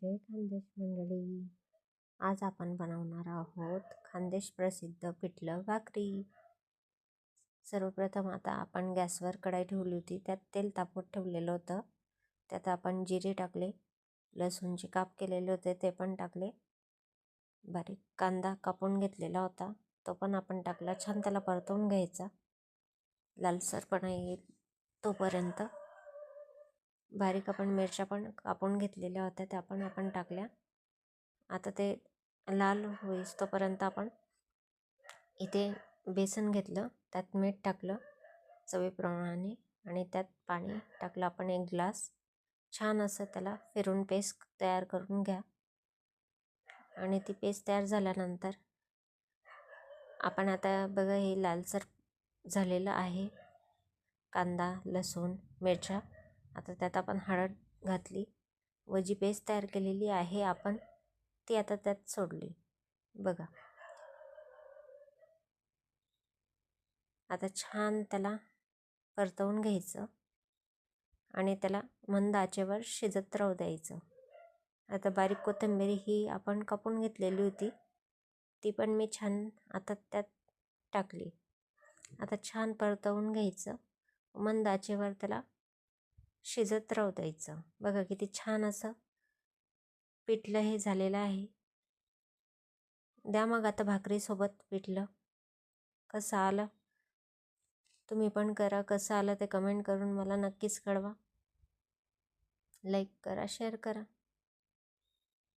जय खानदेश मंडळी. आज आपण बनवणार आहोत खानदेश प्रसिद्ध पिठलं भाकरी. सर्वप्रथम आता आपण गॅसवर कढाई ठेवली होती, त्यात तेल तापवत ठेवलेलं होतं. त्यात आपण जिरे टाकले, लसूणचे काप केलेले होते ते पण टाकले, बारीक कांदा कापून घेतलेला होता तो पण आपण टाकला. छान त्याला परतवून घ्यायचा, लालसरपणा येईल तोपर्यंत. बारीक आपण मिरच्या पण कापून घेतलेल्या होत्या त्या पण आपण टाकल्या. आता ते लाल होईस तोपर्यंत आपण इथे बेसन घेतलं, त्यात मीठ टाकलं चवीप्रमाणे आणि त्यात पाणी टाकलं आपण 1 ग्लास. छान असं त्याला फिरून पेस्ट तयार करून घ्या. आणि ती पेस्ट तयार झाल्यानंतर आपण आता बघा हे लालसर झालेलं आहे कांदा लसूण मिरच्या. आता त्यात आपण हळद घातली व जी पेस्ट तयार केलेली आहे आपण ती आता त्यात सोडली. बघा आता छान त्याला परतवून घ्यायचं आणि त्याला मंद आचेवर शिजत राहू द्यायचं. आता बारीक कोथिंबीर ही आपण कापून घेतलेली होती, ती पण मी छान आता त्यात टाकली. आता छान परतवून घ्यायचं, मंद आचेवर त्याला शिजत राहू द्यायचं. बघा किती छान असं पिठलं हे झालेलं आहे. द्या मग आता भाकरीसोबत पिठलं. कसं आलं तुम्ही पण करा, कसं आलं ते कमेंट करून मला नक्कीच कळवा. लाईक करा, शेअर करा.